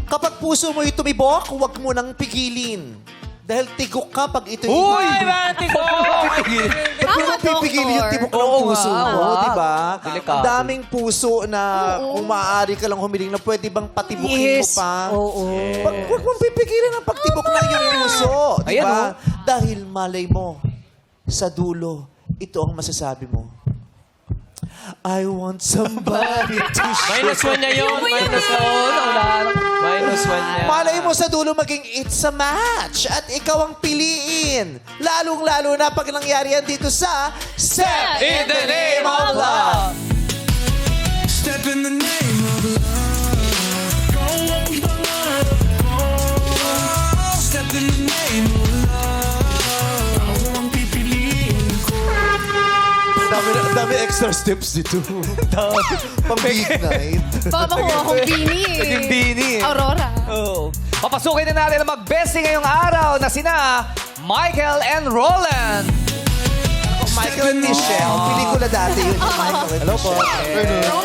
Kapag puso mo'y tumibok, huwag mo nang pigilin. Dahil tigok ka pag ito'y Uy, bakit ko? Ba't mo nang pipigilin yung tibok ng puso mo, di ba? Delikado. Ang daming puso na kung maaari ka lang humiling na pwede bang patibukin mo pa? Huwag mong pipigilin ang pagtibok ng iyong puso, di Ayan, ba? Dahil malay mo, sa dulo, ito ang masasabi mo. I want somebody to Minus 1 niya yun. Minus 1. Minus 1 niya. Malay mo sa dulo maging it's a match at ikaw ang piliin. Lalong-lalo na pag nangyari yan dito sa Step In the Name of Love. Step in the name of love. Go on, step in the name of love. Ako ang pipiliin ko. Dami extra steps dito. Pang midnight. Baka makuha akong bini eh. Yung bini eh. Aurora. Oh. Papasukin na natin ang mag-bestie ngayong araw na sina Michael and Roland. Michael and Michelle. Pelikula dati yun. Hello po.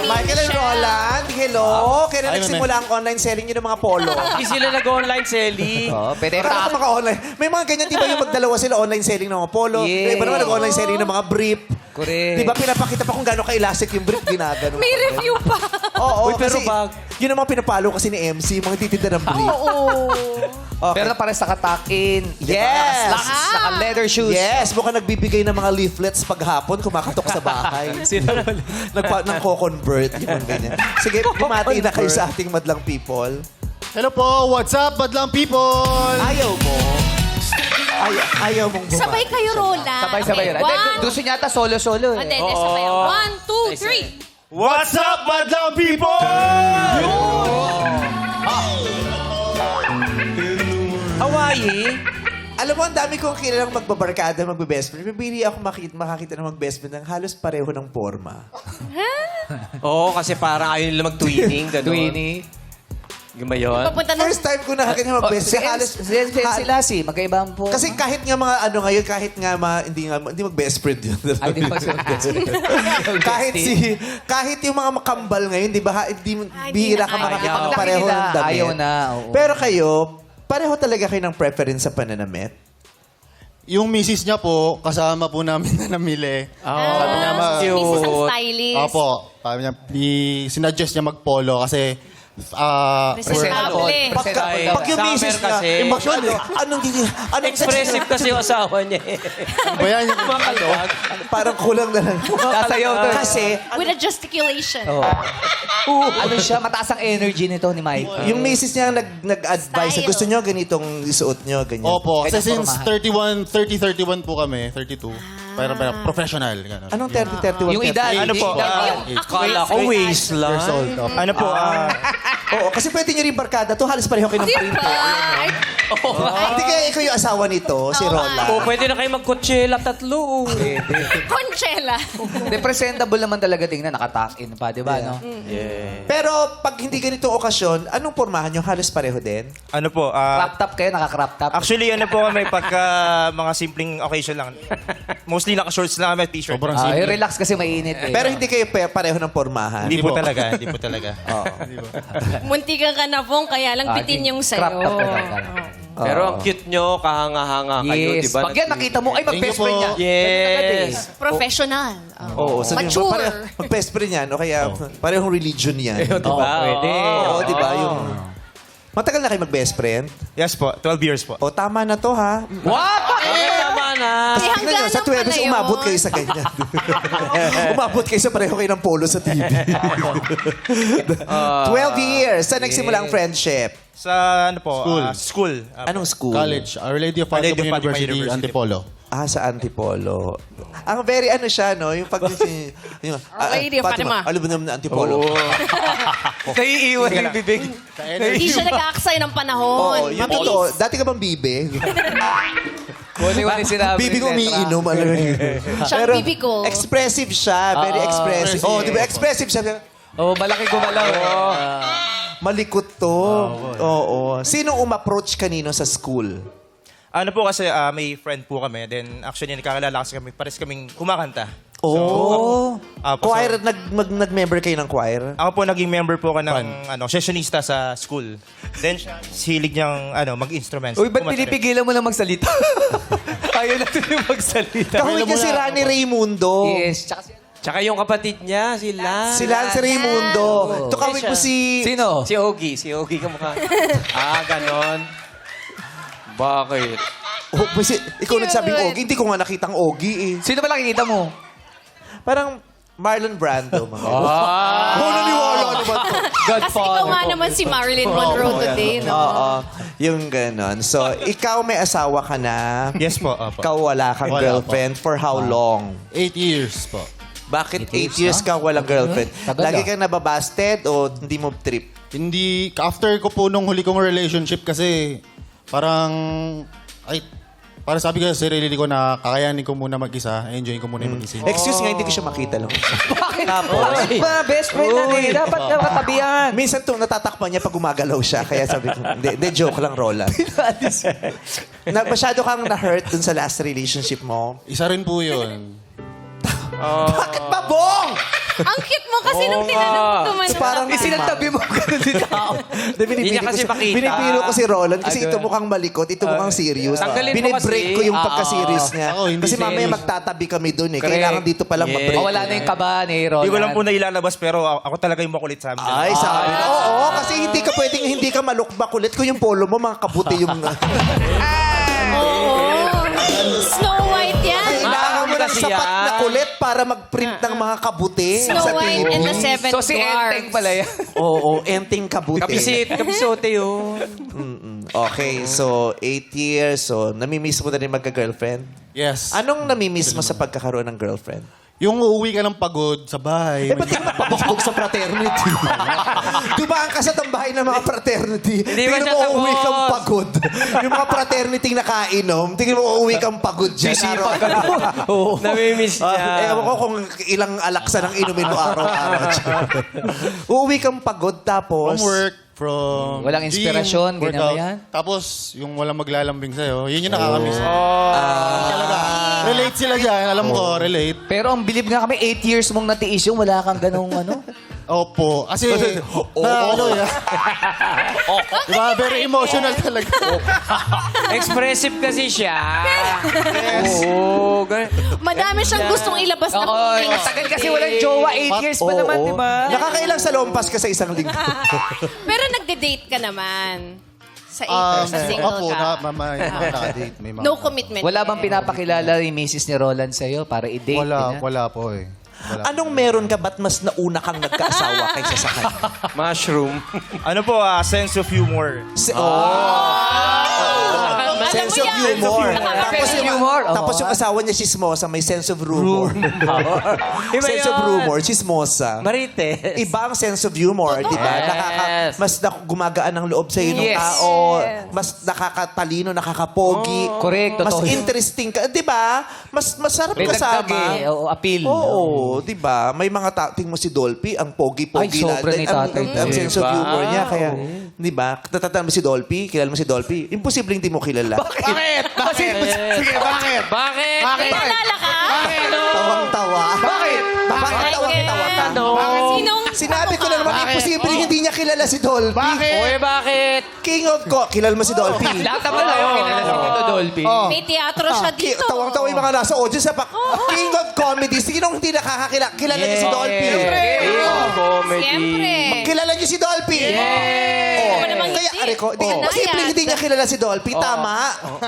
Michael and Roland. Hello. Kaya nagsimula ang online selling nyo ng mga polo. Hindi sila nag-online selling. Pwede Para ka maka-online. May mga ganyan, di ba yung magdalawa sila online selling ng mga polo? Yes. May iba naman nag-online selling ng mga brief. Correct. Di ba pinapakita pa kung gano'ng ka-elastic yung brief, ginagano. May review pa. Oo, Uy, pero kasi bag. yun ang mga pinapalo kasi ni MC, mga titinda ng brief. Oo. Okay. Pero na pares naka-tuck-in. Yes! Naka-leather shoes. Yes, mukhang nagbibigay ng mga leaflets paghapon, kumakatok sa bahay. Nagko-convert, yung mga ganyan. Sige, bumati na kayo sa ating madlang people. Hello po, what's up, madlang people? Ayaw mo. Ayaw mong bumati. Sabay kayo, Roland. Sabay-sabay yun. Okay, Hindi, gusto niya ata solo-solo eh. Hindi, sabay. 1, 2, 3. What's up, madlang people? Hawaii. Alam mo, ang dami kong kilalang magbabarkada, magbe-best friend. Bibili ako makakita ng mag-best friend ng halos pareho ng forma. Oo, kasi parang ayaw nila mag-twinning. Twinnie. Yung ba yun? Papunta na. First time ko nakakita ng mag-best Si friend. Halos, sila si magkaiba po. kasi kahit nga mga ano ngayon, kahit nga hindi mag-best friend yun. Ay, di ba kahit yung mga makambal ngayon, di ba, bihira ka ayaw. makakita pareho ng damit. Ayaw na. Oo. Pero kayo, pareho talaga kayo ng preference sa pananamit? Yung misis niya po, kasama po namin na namili. Sabi niya, Misis ang stylist. Opo, sabi niya, sinuggest niya mag-polo kasi Presentable. Pag yung Summer misis niya, kasi. anong Expressive kasi yung asawa niya eh. Ano ba yan? Parang kulang na lang. Sasayaw to. Kasi, With a gesticulation. Ano siya, mataas ang energy nito ni Mike. yung misis niya nag-advise, Style. gusto niyo ganitong isuot niyo, ganyan. Opo, kasi Kaya since pormahan. 31 po kami, 32. Pero professional. Ganun. Anong 30-31? Yung edad. Ano po? Kala ko Years waistline. old. Ano po? Oo, kasi pwede nyo rin barkada to. Halos pareho kayo ng print. Hindi kaya ikaw yung asawa nito, si Roland. O, pwede na kayo mag-Coachella tatlo. Conchela. Hindi, presentable naman talaga tingnan. Naka-tuck-in pa, di ba? No? Pero pag hindi ganitong okasyon, anong pormahan nyo? Halos pareho din? Ano po, Crop top kayo, naka-crop top. actually ano po kami pagka mga simpleng occasion lang. Mostly naka-shorts lang kami, t-shirt. Sobrang Ah, simple. relax kasi mainit eh. Pero hindi kayo pareho ng pormahan. Hindi po talaga, hindi po talaga. Muntikan ka na pong, kaya lang bitin yung Crop sayo. top na talaga. Pero ang cute nyo, kahanga-hanga kayo, di Yes. ba? Pag yan nakita mo, ay mag-best Thank you friend po. niya. Yes. Professional. Oo, sabihin mo, Mature. mag-best friend yan, o kaya parehong religion yan. Di ba? pwede. Oo, di ba? Yung... Matagal na kayo mag-best friend? Yes po, 12 years po. O, tama na to, ha? Okay, tama na. Eh, Tingnan nyo, sa hangganan pala 12 yun. umabot kayo sa ganyan. Umabot kayo sa pareho kayo ng polo sa TV. 12 years. Saan nagsimula ang friendship? Sa ano po, School. school. Anong school? College, Our Lady of Our Lady Fatima of Fatima University, University. Antipolo. Ah, sa Antipolo. Ang very ano siya, no? Yung pag... yung, Lady of Fatima. Alam mo naman na Antipolo. Naiiwan yung bibig. Hindi siya nag-aaksay ng panahon. Oo, yung totoo. Dati ka bang bibe? Wala yung sinabi. Bibi ko umiinom. Alam mo yun. Siyang Pero bibi ko. expressive siya. Very expressive. Oh, di ba? Expressive siya. Oh, malaki gumalaw. Malikot to. Oo. Sino umapproach kanino sa school? Ano po kasi may friend po kami. Then actually nagkakilala kasi kami, pares kaming kumakanta. Oh. Apo, Choir, nag-member kayo ng choir? Ako po naging member po ako ng sessionista sa school. Then hilig niyang mag-instruments. Uy, ba't Kumanta rin. pinipigilan mo lang magsalita? Ayaw na tuloy magsalita. Kahawig niya si Rani Raimundo. Yes, tsaka Tsaka yung kapatid niya, si Lance. Si Lance Raimundo. Tukawig mo si... Sino? Si Ogie. Si Ogie ka mukha. ganon. Bakit? Oh, ikaw nagsabing Ogie. Hindi ko nga nakitang Ogie eh. Sino ba nakikita mo? Parang Marlon Brando. Mga. Ah! naniwala naman to. Kasi ikaw nga naman si Marilyn Monroe today, no? Oo. Yung ganon. So, ikaw may asawa ka na. Yes po, apo. Ikaw wala kang Wala girlfriend. For how long? 8 years po. Bakit 8 years ka walang girlfriend? Tagal Lagi ah. kang nababasted o hindi mo trip? Hindi, after ko po nung huli kong relationship kasi parang, para sabi ko sa sarili ko na kakayanin ko muna mag-isa, enjoy ko muna yung mag-isa. Excuse nga, hindi ko siya makita lang. Tapos? Ba, best friend natin. Dapat katabihan. Minsan natatakpan niya pag gumagalaw siya. Kaya sabi ko, hindi, joke lang, Roland. Masyado kang na-hurt dun sa last relationship mo. Isa rin po yun. Bakit ba, Bong? Ang cute mo kasi nung tinanong tumanong. Parang Isinantabi mo ganun din tao. Hindi niya kasi makita. Binibiro ko si Roland kasi ito mukhang malikot, ito mukhang serious. Tanggalin mo Binibreak kasi. ko yung pagka-serious niya. Ako, hindi Kasi mamaya serious. magtatabi kami dun eh. Correct. Kailangan dito palang Yes. mag-break. Wala na yung kaba ni Roland. Hindi ko lang po na ilalabas pero ako talaga yung makulit sa amin. Ay, sabi na. Oo, kasi hindi ka pwedeng hindi ka malukbak ulit kung yung polo mo, mga kabuti yung... Oo. Snow White yan. Kailangan mo ng kasi sapat yan. na kulit para mag-print ng mga kabuti. Snow White and the Seven So si Enteng Dwarfs. pala yan. Oo, enting kabuti. Kapisote yun. Okay, so 8 years. So, namimiss mo na rin magka-girlfriend? Yes. Anong namimiss mo sa pagkakaroon ng girlfriend? Yung uuwi ka ng pagod sa bahay. Eh, ba't di ka mapabugbog sa fraternity? Dumaan ka sa tambahay ng mga fraternity. Hindi ba Tingnan siya mo, uuwi tapos? kang pagod. Yung mga fraternity nakainom, tingnan mo, uuwi kang pagod dyan. Sisipag ka doon. Oo. Namimiss niya. Ewan ko kung ilang alaksa ng inumin mo araw-araw. Uuwi kang pagod tapos... From work, from Walang inspirasyon, gym, ganyan ba workout. yan? Tapos, yung walang maglalambing sa'yo, yun yung nakakamiss. Talaga. Relate sila dyan. Alam ko, relate. Pero ang bilib nga kami, 8 years mong natiis yung wala kang ganong ano. Opo. Kasi, diba, very emotional talaga. Expressive kasi siya. Oo. Madami siyang gustong ilabas na Oo, feelings. tagal kasi walang jowa, 8 years pa naman, di ba? Nakakailang salompas ka sa isang linggo. Pero nagde-date ka naman. Sa 8 years na single Opo, ka. may mga nakadate. May mga. No commitment. Wala bang pinapakilala ni Mrs. ni Roland sa'yo para i-date? Wala po eh. Wala. Anong meron ka? Ba't mas nauna kang nagkaasawa kaysa sa kanya? Mushroom. Ano po, sense of humor. Sense mo of yan. humor. Sense of humor. Tapos yung asawa niya, chismosa, may sense of rumor. Sense of rumor, chismosa. Marites. Iba ang sense of humor, di ba? Yes. Mas gumagaan ang loob sa'yo ng Yes. tao. Mas nakakatalino, nakakapogi. Correct, Mas totoo. interesting ka. Di ba? Mas masarap May dagdag kasama. eh. Oo, appeal. Oo, di ba? May mga tingin mo si Dolphy, ang pogi-pogi Ay, sobra ni tatay. Ang sense of Diba? humor niya. Kaya, di ba? Tatatanda mo si Dolphy, kilala mo si Dolphy. Imposible hindi mo kilala. Bakit? Sige, bakit? Bakit? Naalala ka? Tawang-tawa. Bakit? Bakit tawang-tawa ka? Ano? Sinong... Sinabi ko na naman, imposible hindi niya kilala si Dolphy. Oy, bakit? King of kilala mo si Dolphy. Lahat naman tayo kilala si Tito Dolphy. May teatro siya dito. Tawang-tawa yung mga nasa audience. King of comedy. Sinong hindi nakakakilala? Kilala niyo si Dolphy. Comedy. Siyempre. Kilala niyo si Dolphy. Hindi mo namang Kaya, hindi. ari ko, Oh. imposible hindi niya kilala si Dolphy. Tama.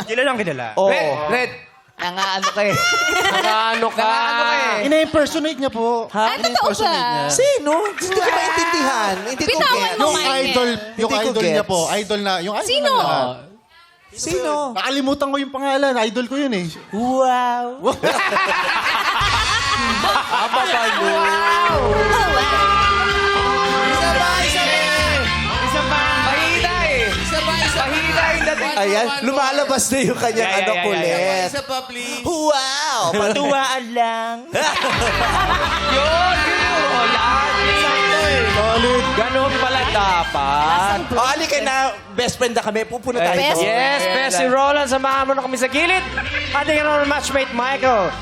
Kilalang kilala. Oo. Red, nangaano ka eh. Nakaano ka? Nangaano ka eh. Ina-impersonate niya po. Ah, totoo ba? Sino? Hindi ko maintindihan. Hindi ko Bitawan get. mo, Yung Michael. idol, yung Hindi ko idol niya gets. po. Idol na, yung idol Sino? na lahat. Sino? Nakalimutan ko yung pangalan. Idol ko yun eh. Mahina eh. Mahina yung dating. Ayan, lumalabas na yung kanyang Yeah, ano yeah, kulit. Isa pa, please. Wow! Patuwaan lang. Yun, yun. Roland. Solid. Ganon pala dapat. O, alika na. Best friend na kami. Pupuna tayo. Best doon. Yes, Bessie Roland, samahan mo na kami sa gilid. Ating ano, matchmate Michael.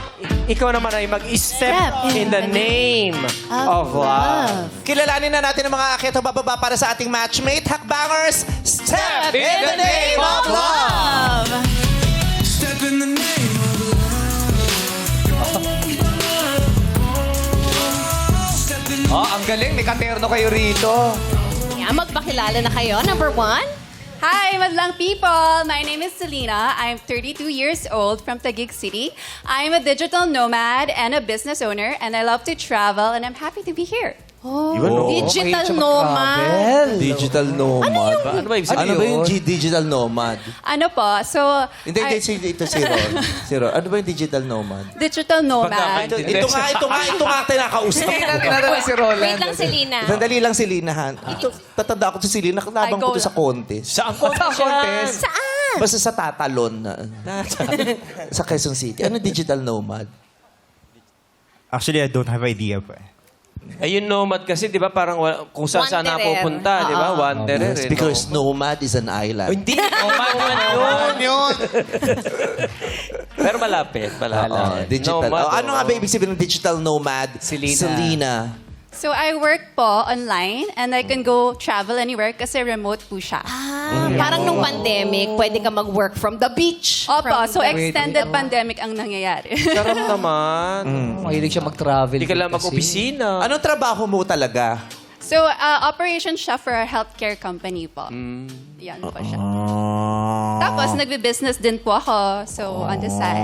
Ikaw naman ay mag-step in the name of love. Kilalanin na natin ang mga akyat o bababa para sa ating matchmate. Hakbangers, step in the name of love! Step in the name of Oh, ang galing. May katerno kayo rito. Yeah, magpakilala na kayo. Number 1. Hi, madlang people! My name is Selena. I'm 32 years old from Taguig City. I'm a digital nomad and a business owner, and I love to travel, and I'm happy to be here. Digital nomad. Digital nomad. Ano ba ibig Ano sabihin? ba yung digital nomad? Ano po? So, Hindi, ito si Ron. Si Ron. Ano ba yung digital nomad? digital nomad. Ito nga tinakausap ko. Tinatawag si Roland. Wait lang, Selena. Sandali lang si Lina, Han. Ito, tatanda ako si Lina. Nakabang ko go to sa lang. contest. Saan contest? Saan? Basta sa Tatalon. Sa Quezon City. Ano digital nomad? Actually, I don't have idea pa. Ayun, nomad kasi, di ba, parang kung saan Wanderer. napupunta, di ba? Wanderer. Yes, eh, because no? nomad is an island. Oh, hindi, nomad yun. Pero malapit, Oo, digital. Nomad, Ano nga ba ibig sabihin ng digital nomad? Selena. Selena. So, I work po online, and I can go travel anywhere kasi remote po siya. Parang nung pandemic, pwede ka mag-work from the beach. Opo, From so the- extended pandemic ang nangyayari. Sarap naman. Mahilig siya mag-travel. Hindi ka lang kasi. mag-opisina. Anong trabaho mo talaga? So, operation chef for a healthcare company po. Yan po siya. Tapos, nagbe-business din po ako. So, on the side.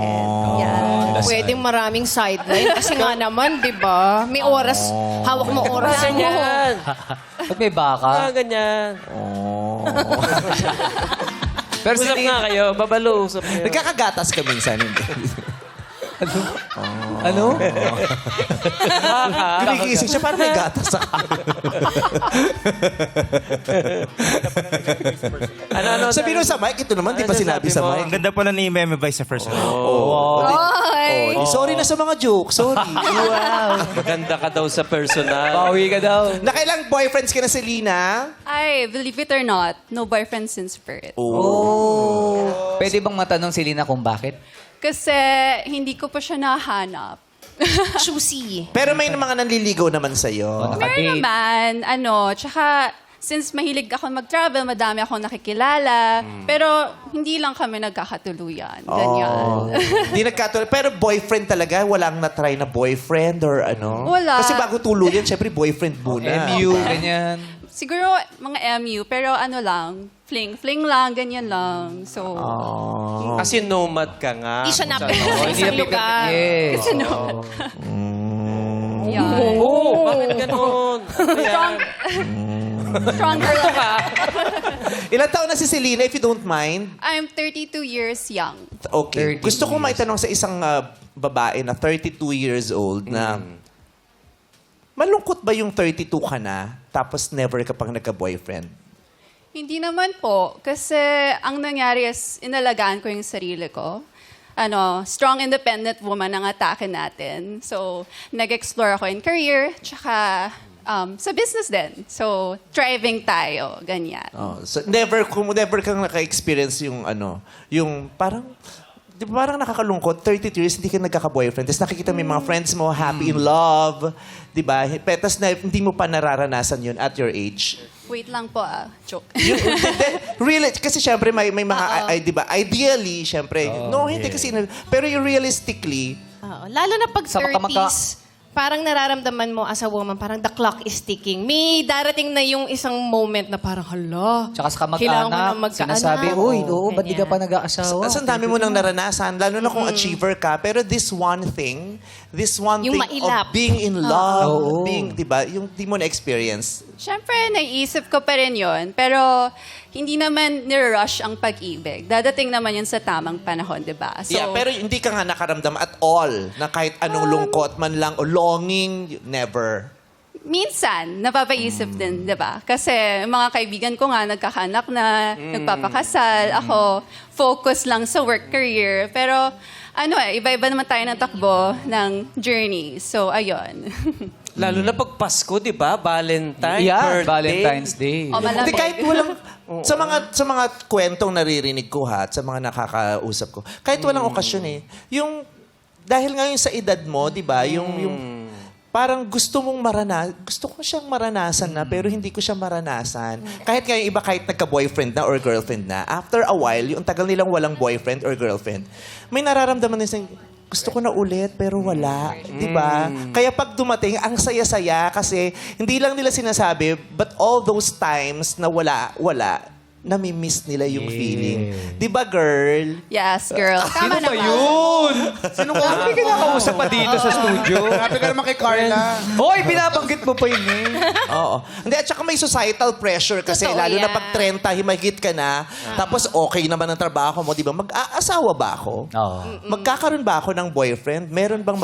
Yeah. Pwedeng maraming sideline. Kasi nga naman, di ba? May oras. Hawak mo oras mo. Ganyan. Ba't may baka? Ganyan. Pero Usap Selena, nga kayo. Babalo, usap kayo. Nagkakagatas ka minsan, hindi. ano? Ginigising siya, parang may gatas sa Ano, Sabi nung sa mic, ito naman, di pa Ano sinabi sabi sa mo? mic. Ang ganda pala ni Meme Vice sa first one. Oy! Sorry na sa mga jokes, sorry. Maganda ka daw sa personal. Bawi ka daw. Nakailang boyfriends ka na, Selena? Ay, believe it or not, no boyfriend since birth. Pwede bang matanong si Lina kung bakit? Kasi hindi ko pa siya nahanap. Choosy. Pero may mga nanliligaw naman sa'yo. Meron naman, tsaka since mahilig ako mag-travel, madami akong nakikilala, pero hindi lang kami nagkakatuluyan. Ganyan. Di nagkatuloy. Pero boyfriend talaga? Walang na-try na boyfriend or ano? Wala. Kasi bago tuluyan, syempre boyfriend muna. MU, ganyan. Siguro mga MU, pero fling lang, ganyan lang. So, Kasi nomad ka nga. Hindi siya Kung napili saan- sa Hindi isang na lugar. Yes. kasi no. Yan. Oo, bakit ganun? Strong, strong girl ka. Ilang taon na si Selena, if you don't mind? I'm 32 years young. Okay. 30 Gusto kong maitanong sa isang babae na 32 years old na malungkot ba yung 32 ka na tapos never ka pang nagka-boyfriend? Hindi naman po. Kasi ang nangyari is inalagaan ko yung sarili ko. Strong independent woman ang atake natin. So, nag-explore ako in career, tsaka sa business din. So, thriving tayo, ganyan. So never kang naka-experience yung yung parang di ba parang nakakalungkot, 32 years, hindi ka nagkaka-boyfriend. Tapos nakikita mo yung mga friends mo, happy in love. Di ba? Tapos hindi mo pa nararanasan yun at your age. Wait lang po, joke. Really, kasi syempre may mga, di ba? Ideally, syempre, hindi kasi, pero yung realistically, Oo. Lalo na pag Sa 30s, parang nararamdaman mo as a woman, parang the clock is ticking. May darating na yung isang moment na parang, hala, Tsaka sa kailangan ko na kamag-anak, magkaanak. sinasabi, uy, ba't di ka pa Ganyan. nag-aasawa? ang dami mo nang naranasan, lalo na kung achiever ka, pero this one thing Yung of mailap. being in love, Oo. being, di ba, yung di mo na-experience. Siyempre, naiisip ko pa rin yun. Pero, hindi naman nirush ang pag-ibig. Dadating naman yun sa tamang panahon, di ba? So, Yeah, pero hindi ka nga nakaramdam at all na kahit anong lungkot man lang o longing, never. minsan, napapaisip din, di ba? Kasi mga kaibigan ko nga, nagkakanak na, nagpapakasal. Ako, focus lang sa work career. Pero, iba-iba naman tayo ng takbo ng journey. So, ayun. Lalo na pag Pasko, di ba? Valentine, Yeah, birthday. Valentine's Day. O, Hindi, malamig. kahit walang... sa mga kwentong naririnig ko at sa mga nakakausap ko, kahit walang okasyon yung... Dahil ngayon sa edad mo, di ba? Yung parang gusto ko siyang maranasan na, pero hindi ko siya maranasan. Kahit ngayon iba, kahit nagka-boyfriend na or girlfriend na, after a while, yung tagal nilang walang boyfriend or girlfriend, may nararamdaman na siya, gusto ko na ulit, pero wala. Di ba? Kaya pag dumating, ang saya-saya kasi hindi lang nila sinasabi, but all those times na wala, nami-miss nila yung feeling. Di ba, girl? Yes, girl. Tama naman. Yun! Sino ko? Hindi ka nakausap pa dito sa studio. Happy ka naman kay Carla. Hoy, binabanggit mo pa yun Oo. Hindi, at saka may societal pressure kasi Totoo lalo na yan. pag 30, himagit ka na, tapos okay naman ang trabaho mo, di ba? Mag-aasawa ba ako? Oo. Magkakaroon ba ako ng boyfriend? Meron bang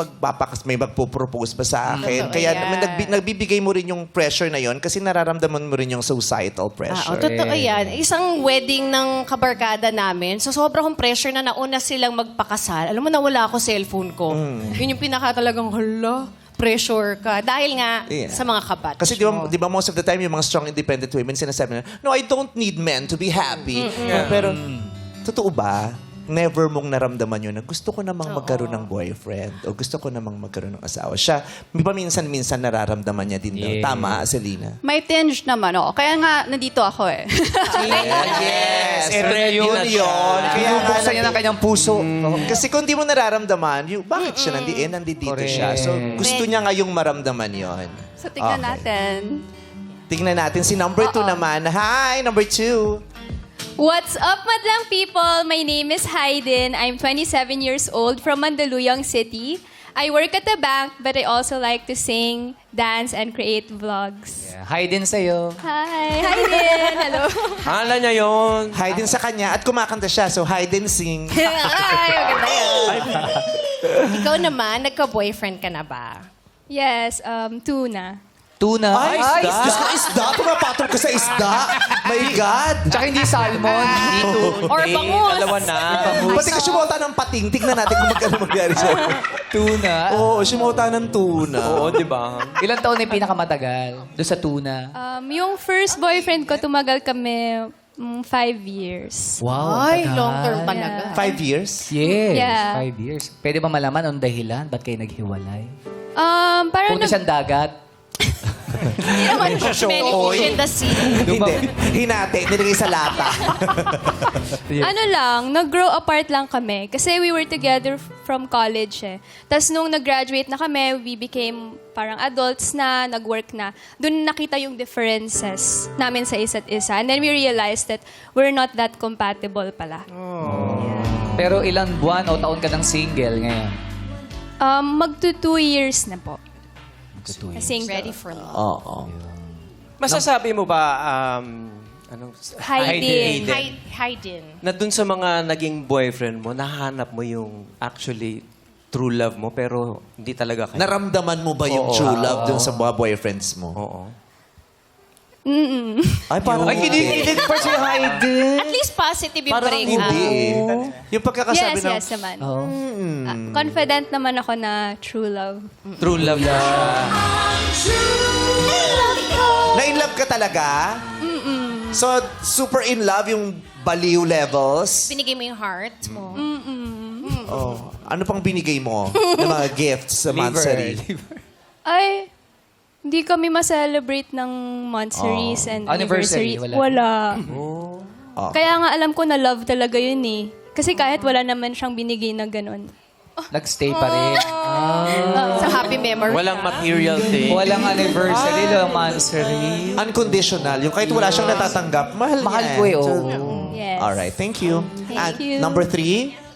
may magpo-propose ba sa akin? Totoo Kaya yan. nagbibigay mo rin yung pressure na yon kasi nararamdaman mo rin yung societal pressure. Totoo yan. Isang wedding ng kabarkada namin, so sobrang pressure na nauna silang magpakasal. Alam mo, nawala ako cellphone ko. Yun yung pinaka talagang, hala, pressure ka. Dahil nga Yeah. sa mga kabat. Kasi di ba most of the time yung mga strong independent women sinasabi na, no, I don't need men to be happy. Pero totoo ba? Never mong naramdaman yun na gusto ko namang magkaroon ng boyfriend o gusto ko namang magkaroon ng asawa. Siya, minsan nararamdaman niya din daw. Yeah. Tama, Selena? May tinge naman ako. Kaya nga, nandito ako eh. Yes! Ready Yun na yun. siya. Kaya Bubuksan niya ng kanyang puso. Kasi kung di mo nararamdaman, bakit siya nandito siya? So, gusto niya ngayong maramdaman yon. So, tingnan Okay. natin. Tingnan natin si number 2 naman. Hi, number 2. What's up, madlang people? My name is Hayden. I'm 27 years old from Mandaluyong City. I work at the bank, but I also like to sing, dance, and create vlogs. Hi din sa'yo. Hi! Hayden! Hello! Hala niya yun. Hi din sa kanya at kumakanta siya. So, hi din sing. Ay, maganda yun. Ikaw naman, nagka-boyfriend ka na ba? Yes, tuna. Tuna. Ay, isda! Diyos ko, isda! Pumapatol ka sa isda! My God! Tsaka hindi salmon. Dito. Or bangus? Dalawa na. Pati ka sumota ng pating. Tignan natin kung magkano mangyari sa'yo. Tuna. Oo, sumota ng tuna. Oo, di ba? Ilang taon na yung pinakamatagal doon sa tuna? Yung first boyfriend ko, tumagal kami 5 years. Wow. Ay, tagal. long term talaga. 5 years? Yes, Yeah. 5 years. Pwede ba malaman ang dahilan? Ba't kayo naghiwalay? Parang Punta siyang dagat. Hindi naman many fish in the sea. Hindi. Hinati. Nilagay sa lata. Ano lang, nag-grow apart lang kami. Kasi we were together from college eh. Tapos nung nag-graduate na kami, we became parang adults na, nag-work na. Doon nakita yung differences namin sa isa't isa. And then we realized that we're not that compatible pala. Pero ilang buwan o taon ka ng single ngayon? Magto 2 years na po. Single. Ready for love. Oo. Masasabi mo ba, anong... Hayden. Hayden. Na dun sa mga naging boyfriend mo, nahanap mo yung actually true love mo, pero hindi talaga kayo. Naramdaman mo ba yung Oo. true love dun sa mga boyfriends mo? Oo. Ay, parang kinikilig pa si Hayden. At least positive yung Parang break hindi eh. Yung pagkakasabi Yes, ng... yes naman. Confident naman ako na true love. True love na siya. Na-in-love ka talaga? So, super in love yung baliw levels? Binigay mo yung heart mo. Oh. Ano pang binigay mo ng mga gifts sa Mansari? Ay, hindi kami ma-celebrate ng monthsaries and Anniversary, anniversary. wala. Oh. Kaya nga alam ko na love talaga yun eh. Kasi kahit wala naman siyang binigay na ganun. Nag-stay pa rin. Sa happy memory. Walang material thing. Walang anniversary, walang monthsary. Unconditional. Yung kahit wala siyang natatanggap, mahal Mahal niya. ko eh, So, Yes. Alright, thank you. Thank you. Number 3?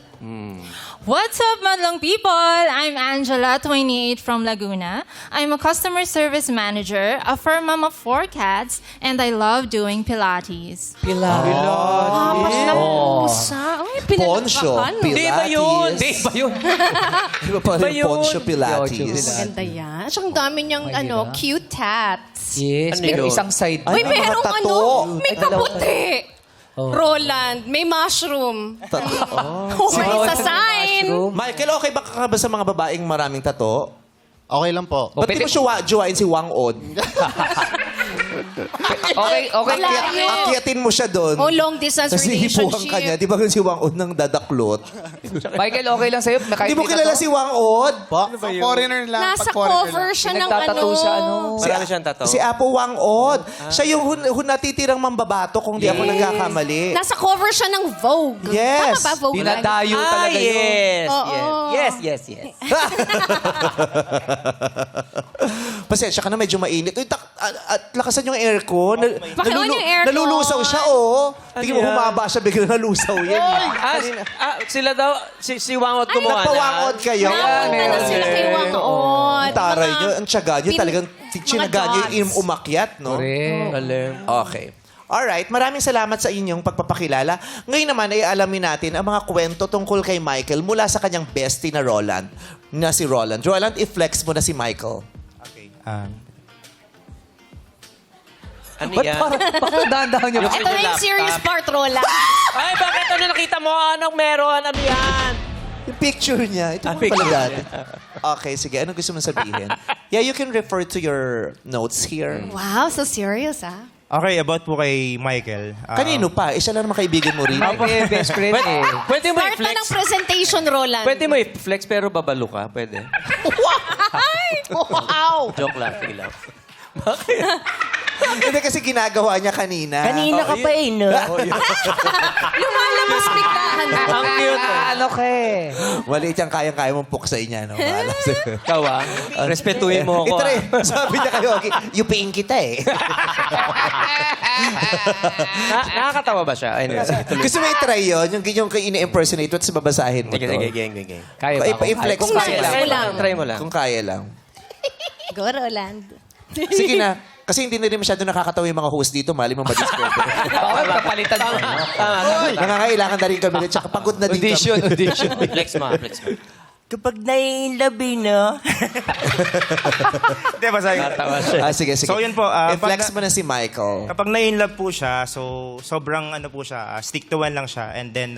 What's up, madlang people? I'm Angela, 28 from Laguna. I'm a customer service manager, a fur mom of 4 cats, and I love doing Pilates. Sa, ay, Poncho. pinalagpakan. Pilates. Di ba yun? Di ba yun? Di ba pala Ba yung yun? Poncho Pilates? Maganda yan. At siyang dami niyang cute tats. Yes, Ano pero yun? isang side. Uy, Ay, mga merong tato. may kaputi. Roland, may mushroom. Or sa sign. Michael, okay ba ka ba sa mga babaeng maraming tato? Okay lang po. Ba't di mo siya jowain si Wang Od? Okay. Akyatin mo siya doon. Oh, long distance Kasi hipuhan relationship. ka niya. Di ba si Wang Od nang dadaklot? Michael, okay lang sa'yo? Di mo kilala si Wang Od? Foreigner lang. Nasa cover siya ng Nagtatattoo sa ano? Marami siyang tato. Si Apo Wang Od. Siya yung natitirang mambabato kung di ako nagkakamali. Nasa cover siya ng Vogue. Yes. Tama ba, Vogue? Dinadayo talaga yun. yes. Oo. Yes. Pasensya ka na, medyo mainit. Uy, at lakasan yung aircon. Paki-on yung aircon. Nalulusaw siya, oh. Tingin mo yan? humaba siya, biglang nalusaw yan. Sila daw, si Wangot gumawa na. Nagpawangot kayo. Napunta na sila kay Wang Od. Ang taray nyo, ang tiyaga nyo, talagang tsinaga nyo dots. yung umakyat, no? Okay. Alright, maraming salamat sa inyong pagpapakilala. Ngayon naman ay alamin natin ang mga kwento tungkol kay Michael mula sa kanyang bestie na Roland. Roland, i-flex mo na si Michael. Okay. Ano Ba't yan? parang dahan-dahan niyo? Ito na yung serious part, Roland. Ay, bakit ano nakita mo? Anong meron? Ano yan? Yung picture niya, ito mo pala dati. Okay, sige. Anong gusto mong sabihin? Yeah, you can refer to your notes here. Wow, so serious, ah. Okay, about po kay Michael. Kanino pa? Isa lang naman kaibigan mo rin. Okay, best friend eh. Pwede mo Start na i-flex. ng presentation, Roland. Pwede mo i-flex pero babalo ka. Pwede. Wow! Joke lang. Sige lang. Hindi kasi ginagawa niya kanina. Kanina ka pa eh, no? Lumalabas biglaan. Ang cute. Ano ka eh? Maliit yung kayang-kaya mong puksay niya. No? Bahala sa'yo. Ikaw respetuhin mo ako. Ito rin, sabi niya kayo, yupiin kita eh. Nakakatawa ba siya? Anyway, sige, tuloy. Gusto mo i-try yun? Yung ini-impersonate, what's babasahin mo Sige, to? sige. Kaya ba? I-flex Kung mo kaya sila. lang. Try mo lang. Kung kaya lang. Go, Roland. Sige na. Kasi hindi na rin masyado nakakatawa yung mga host dito. Mali mong ma-discover. Bakit kapalitan mo? Nangangailangan na rin kami. Tsaka pagod na din Audition. kami. Flex mo. Kapag nai-labi na. Hindi, basahin ko. Natawa siya. Sige. So, yun po, I-flex mo na si Michael. Kapag na-inlove po siya, so sobrang ano po siya, stick to one lang siya. And then,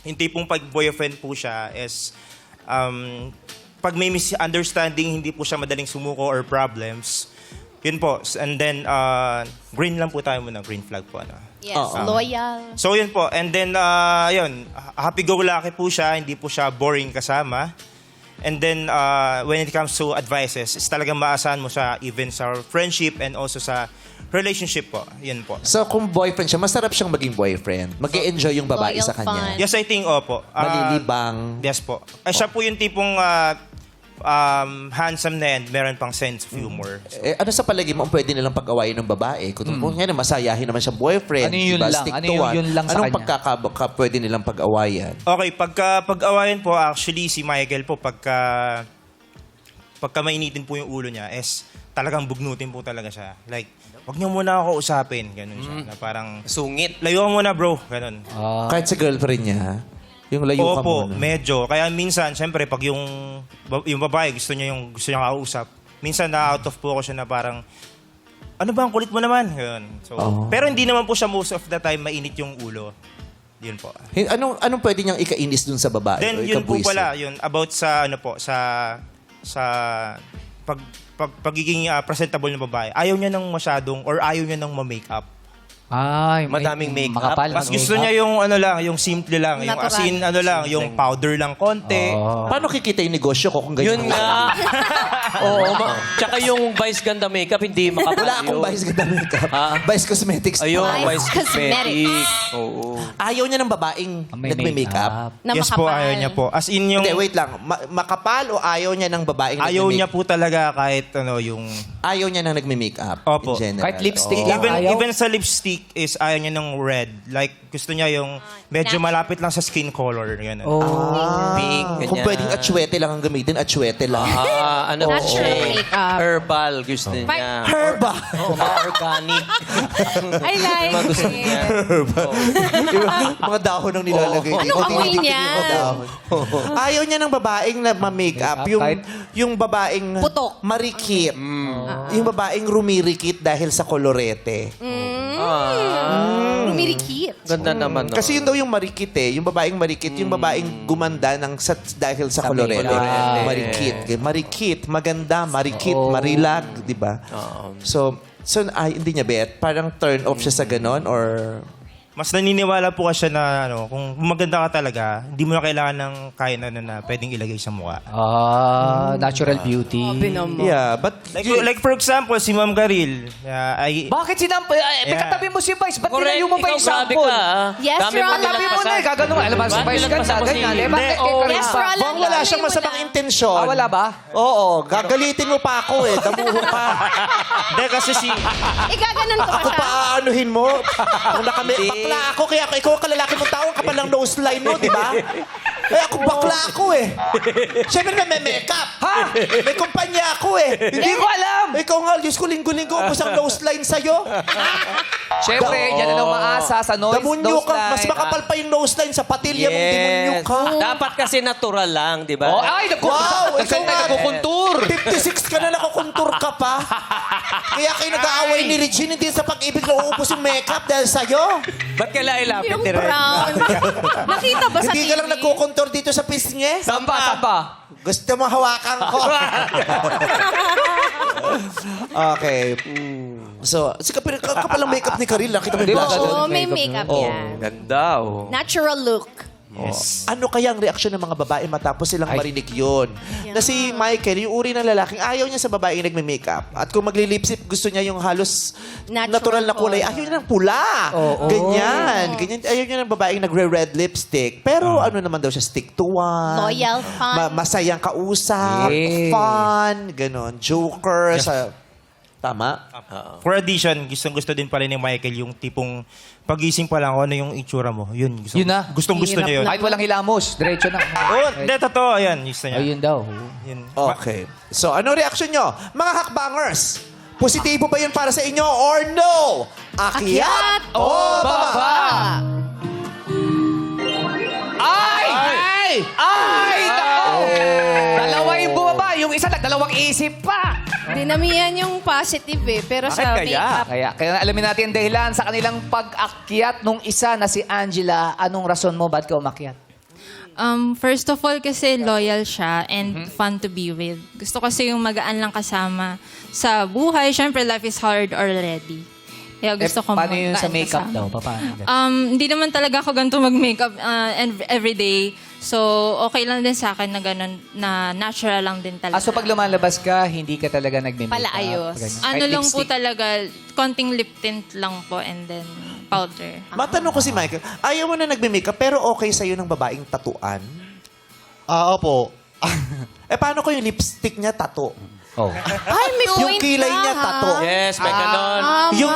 yung tipong pag-boyfriend po siya is, pag may misunderstanding, hindi po siya madaling sumuko or problems. Yun po. And then, green lang po tayo muna. Green flag po. Ano. Yes, Oo. loyal. So, yun po. And then, yun. Happy-go-lucky po siya. Hindi po siya boring kasama. And then, when it comes to advices, is talagang maasahan mo siya even sa friendship and also sa relationship po. Yun po. So, kung boyfriend siya, masarap siyang maging boyfriend. Mag-e-enjoy yung babae Loyal, sa kanya. fun. Yes, I think, opo. Malilibang. Yes po. Siya po yung tipong handsome na and meron pang sense of humor. So, Ano sa palagi mo ang pwede nilang pag-awayin ng babae? Kung nga masayahin naman siya boyfriend. Ano yung yun lang? Stick Ano to yung one. yun lang sa Anong kanya? pwede nilang pag-awayan? okay, pag-awayan po, actually, si Michael po, pagka mainitin po yung ulo niya, is talagang bugnutin po talaga siya. Like, wag niyo muna ako usapin. Ganun siya. Na parang, Sungit. layo mo na bro. Ganun. Kahit sa girlfriend niya, yung layo ka Opo, muna. medyo. Kaya minsan, syempre, pag yung babae gusto niya kausap, minsan na-out of po ako siya na parang, ano ba, ang kulit mo naman? Ganun. So, pero hindi naman po siya most of the time mainit yung ulo. Yun po. Anong pwede niyang ikainis dun sa babae? Then o yun po ikabuwisit? pala, yun about sa ano po, sa pagiging presentable ng babae. Ayaw niya ng masyadong or ayaw niya ng ma-makeup. Ay, Madaming makeup. makapal. Mas gusto niya yung ano lang, yung simple lang, yung Natural. asin ano lang, yung powder lang konti. Paano kikita yung negosyo ko kung ganyan? Yun nga. Oo. Tsaka yung Vice Ganda makeup, hindi makapal Wala akong yun. Vice Ganda makeup. Ah. Vice Cosmetics. Ayun, Vice Vice Cosmetics. Cosmetics. Oo. Ayaw niya ng babaeng May nagme-makeup. Na Yes po, makapal. ayaw niya po. As in yung, Hindi, wait lang. Makapal o ayaw niya ng babaeng ayaw niya nagme-makeup? po talaga kahit ano yung, Ayaw niya nang nagme-makeup. Opo. In general. Kahit lipstick Oo. lang. even, ayaw? even sa lipstick is ayaw niya ng red. Like, gusto niya yung medyo malapit lang sa skin color. Ganun. Pink, ganyan. Kung pwedeng atsuete lang ang gamitin, atsuete lang. Ano po? Natural makeup. Herbal, gusto niya. Herba! Oo, mga organic. I like Mga gusto it. niya. Mga dahon ang nilalagay dito. Anong amoy Dinidikit niya? yung mga dahon. Ayaw niya ng babaeng na ma-makeup. Yung babaeng Putok. marikit. Yung babaeng rumirikit dahil sa kolorete. Mirikit. Ganda naman. No? Kasi yun daw yung marikit eh. Yung babaeng marikit, yung babaeng gumanda dahil sa kolorete. kolorete. Marikit. Marikit, maganda, marikit, marilag, di ba? So hindi niya bet. Parang turn off siya sa ganon or... Mas naniniwala po kasi na kung maganda ka talaga, hindi mo na kailangan ng kain na pwedeng ilagay sa mukha. Natural beauty. Yeah, but... Like for example, si Ma'am Garil, ay Bakit sinample? Yeah. Katabi mo si Vice. Ba't Correct. nilayo mo ba Ikaw, yung grabe sample? ka, ah. Yes, Dami Ron. mo Katabi mo na eh. Gagano nga. Alam mo, si Vice Bakit ganda. nagpasa mo Ganyan. si- Bakit kay Yes, Karisma? Ron. Bang wala siyang masamang intensyon. Wala ba? Oo, gagalitin mo pa ako eh. Damuho ka. hindi kasi si Igaganon ko pa Ako siya. pa aanuhin mo. Kung bakla ako, kaya ikaw ang kalalaki mong tao, kapal ng nose line mo, di ba? Eh, ako bakla ako eh. Siyempre na may makeup. Ha? May kumpanya ako eh. Hindi ko alam. Ikaw nga, Diyos ko, linggo-linggo, ubos ang nose line sa'yo. Siyempre, yan na umaasa sa nose Damunyo ka. line. Mas makapal pa yung nose line sa patilya mong demonyo ka. Dapat kasi natural lang, di ba? Oh, ay, Wow, ikaw nga. nagkukuntur. 56 ka na, nakakontour ka pa. Kaya kayo nag-aaway ni Regine, hindi sa pag-ibig na uubos yung makeup dahil sa'yo. Ba't kailangan ilapit Yung ni Red? brown. Nakita ba sa Hindi TV? ka lang nagkukontour dito sa pisngi? Samba. Gusto mo hawakan ko? Okay. So, kapal ang makeup ni Karil. Nakita mo yung blush. Oo, may makeup yan. Ganda, oh. Natural look. Ano kaya ang reaksyon ng mga babae matapos silang marinig yun? Na si Michael, yung uri ng lalaking, ayaw niya sa babaeng nagme-makeup. At kung magli-lipstick, gusto niya yung halos natural na kulay. Ayaw niya ng pula. Ganyan. Ayaw niya ng babaeng nagre-red lipstick. Pero ano naman daw siya, stick to one. Loyal, fun. Masayang kausap. Yeah. Fun. Ganon. Joker. Tama? for addition, gusto din pala ni Michael yung tipong pagising pa lang ano yung itsura mo. Yun, Yun na. Gusto niya yun. Kahit walang hilamos, diretso na. Oo, hindi, totoo. Ayan, gusto niya. Ayun daw. Yun. Okay. So, ano reaksyon nyo? Mga hakbangers, positibo ba yun para sa inyo or no? Akyat o bababa? Ay! Nako! Dalawa yung bumaba. Yung isa nagdalawang isip pa. Dinamihan yung positive eh. Pero Bakit sa kaya? makeup, Kaya alamin natin ang dahilan sa kanilang pag-akyat nung isa na si Angela. Anong rason mo? Ba't ka umakyat? First of all, kasi loyal siya and fun to be with. Gusto kasi yung magaan lang kasama sa buhay. Siyempre, life is hard already. Kaya gusto ko paano yun sa magaan makeup kasama. daw? Paano? Hindi naman talaga ako ganito mag-makeup every day. So, okay lang din sa akin na ganun, na natural lang din talaga. So pag lumalabas ka, hindi ka talaga nagme-makeup? Palaayos. Ganyan. Ano Kahit lang po lipstick? talaga, konting lip tint lang po and then powder. Matanong ko si Michael, ayaw mo na nagme-makeup pero okay sa'yo ng babaeng tatuan? Opo. Paano ko yung lipstick niya tato? Oh. ay, may point Yung kilay ka, niya ha? tato. Yes, may ganon. Yung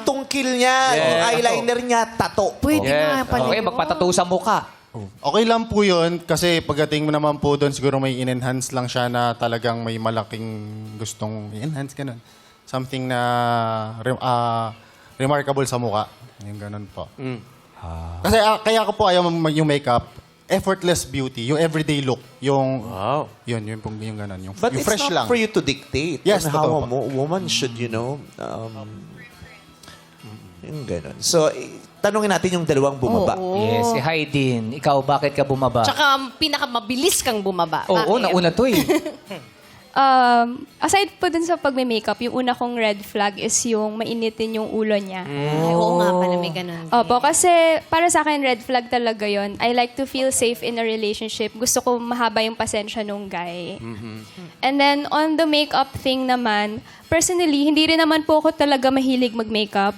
tungkil niya, yung eyeliner niya tato. Pwede nga pala. Okay, magpatato sa mukha. Okay lang po yun kasi pagdating mo naman po doon, siguro may in-enhance lang siya na talagang may malaking gustong i-enhance, ganun. Something na remarkable sa mukha. Yung ganun po. Kasi kaya ko po ayaw yung makeup, effortless beauty, yung everyday look, yung Wow. yun yung ganun, yung, But yung it's fresh not lang. for you to dictate Yes, on how totoo po. a woman should, yung ganun. So, tanungin natin yung dalawang bumaba. Yes, si Haydin. Ikaw, bakit ka bumaba? Tsaka pinakamabilis kang bumaba. Oo, Bakit? nauna to eh. Aside po dun sa pagme-makeup, yung una kong red flag is yung mainitin yung ulo niya. Ay, oo nga pala, may ganun. Opo, kasi para sa akin, red flag talaga yon. I like to feel safe in a relationship. Gusto ko mahaba yung pasensya nung guy. And then, on the makeup thing naman, personally, hindi rin naman po ako talaga mahilig mag-makeup.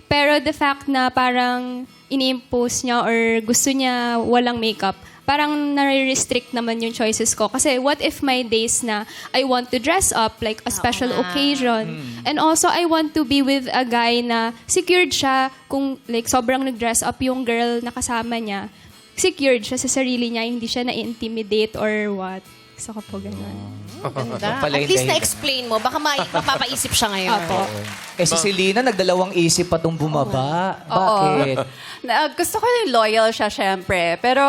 Pero the fact na parang ini-impose niya or gusto niya walang makeup, parang nare-restrict naman yung choices ko. Kasi what if my days na I want to dress up, like a special occasion, and also I want to be with a guy na secured siya, kung like sobrang nag-dress up yung girl na kasama niya, secured siya sa sarili niya, hindi siya na-intimidate or what. Gusto ko po ganun. Ganda. Pala At yung least dahilan. na-explain mo. Baka mapapaisip siya ngayon. Opo. Si Selena, nagdalawang isip pa itong bumaba. Bakit? Gusto ko yung loyal siya, syempre. Pero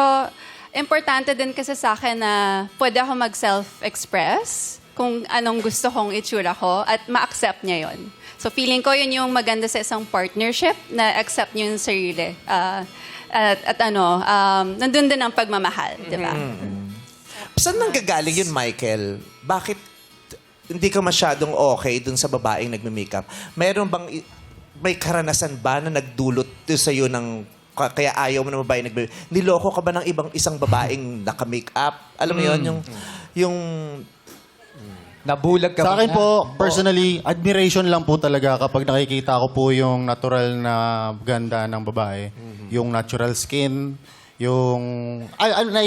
importante din kasi sa akin na pwede ako mag-self-express kung anong gusto kong itsura ko at ma-accept niya yon. So feeling ko yun yung maganda sa isang partnership na accept nyo yung sarili. At nandun din ang pagmamahal, di ba? Saan nanggagaling yun, Michael? Bakit hindi ka masyadong okay dun sa babaeng nagme-makeup? Meron bang, may karanasan ba na nagdulot sa'yo ng, kaya ayaw mo ng babae niloko ka ba ng isang babaeng naka-makeup? Alam mo yun, yung Nabulag ka Sa ba akin na? po, personally, admiration lang po talaga kapag nakikita ko po yung natural na ganda ng babae. Yung natural skin, yung...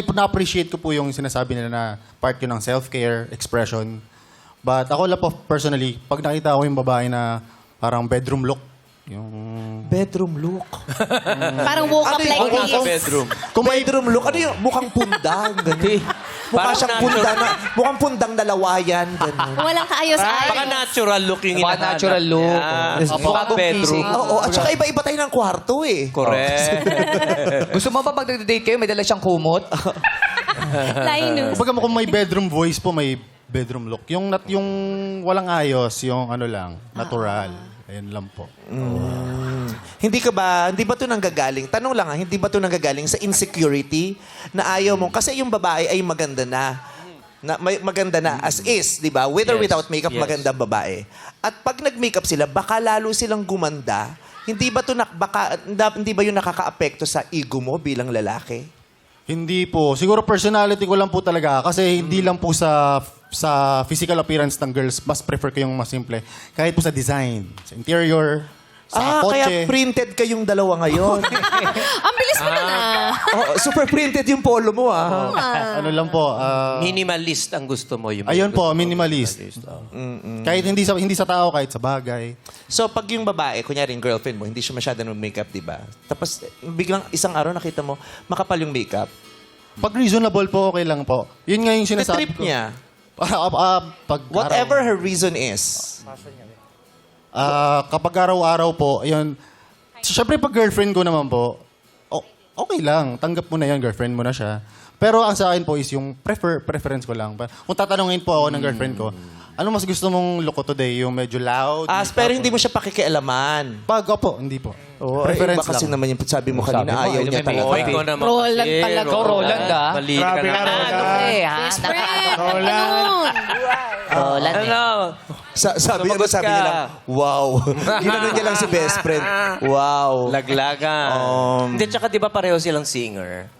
Na-appreciate ko po yung sinasabi nila na part yun ng self-care, expression. But ako lang po, personally, pag nakita ko yung babae na parang bedroom look, yung... bedroom look. Parang woke up like this. bedroom? Kung bedroom look, ano yung mukhang pundang? Ganun. Mukha siyang pundang na, mukhang pundang na lawayan. Ganun. Walang kaayos-ayos. Baka natural look yung Baka hinahanap natural look. niya. Bagong bedroom. gising. Oo, at saka iba-iba tayo ng kwarto eh. Correct. Gusto mo ba pag nag-date kayo, may dala siyang kumot? Linus. Kumbaga kung may bedroom voice po, may bedroom look. Yung walang ayos, yung ano lang, natural. Ayun lang po. Hindi ba ito nanggagaling? Tanong lang hindi ba ito nanggagaling sa insecurity na ayaw mo? Kasi yung babae ay maganda na. Maganda na as is, di ba? With or without makeup, maganda ang babae. At pag nag-makeup sila, baka lalo silang gumanda. Hindi ba yun nakaka-apekto sa ego mo bilang lalaki? Hindi po. Siguro personality ko lang po talaga. Kasi hindi lang po sa physical appearance ng girls, mas prefer ko yung mas simple. Kahit po sa design, sa interior, sa kotse. Kaya printed kayong dalawa ngayon. Ang bilis mo na. Super printed yung polo mo, ah. Ano lang po. Minimalist ang gusto mo. Yung Ayun po, minimalist. Kahit hindi sa tao, kahit sa bagay. So, pag yung babae, kunyari yung girlfriend mo, hindi siya masyadong mag-makeup, di ba? Tapos, biglang isang araw nakita mo, makapal yung makeup. Pag reasonable po, okay lang po. Yun nga yung sinasabi Na-trip ko. niya. Pag Whatever her reason is. kapag araw-araw po, yun. Siyempre, pag girlfriend ko naman po, okay lang. Tanggap mo na yan, girlfriend mo na siya. Pero ang sa akin po is yung preference ko lang. Kung tatanungin po ako ng girlfriend ko, ano mas gusto mong look ko today? Yung medyo loud? Pero hindi mo siya pakikialaman. Opo, hindi po. Preference kasi lang. naman yung sabi mo kanina, ayaw niya talaga. Ikaw naman Roland kasi. talaga. Ikaw, Roland, ah. Mali ka na. Best friend. Roland. Ano? Sabi Sumagot niya ka. lang, wow. Ginanon niya lang si best friend. Wow. Laglagan. Hindi, tsaka di ba pareho silang singer?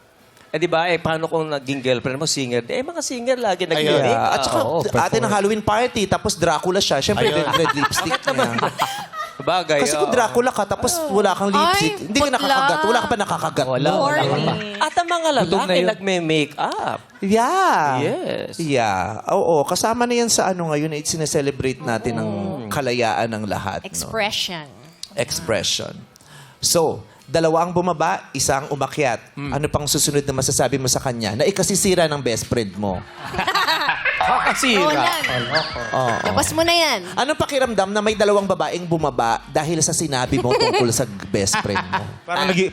Eh di ba, paano kung naging girlfriend mo, singer? Mga singer lagi nag-make. At saka, ate ng Halloween party, tapos Dracula siya. Siyempre, red lipstick niya. Bagay. Kasi kung Dracula ka, tapos wala kang lipstick, hindi ka nakakagat. Wala ka pa nakakagat. Wala. At ang mga Gutom na lalaki yun. nagme-make up. Yeah. Yes. Yeah. Oo, kasama na yan sa ngayon, sineselebrate natin ng kalayaan ng lahat. No? Expression. So, dalawa ang bumaba, isa ang umakyat. Ano pang susunod na masasabi mo sa kanya na ikasisira ng best friend mo? Roland. Labas mo na yan. Anong pakiramdam na may dalawang babaeng bumaba dahil sa sinabi mo tungkol sa best friend mo?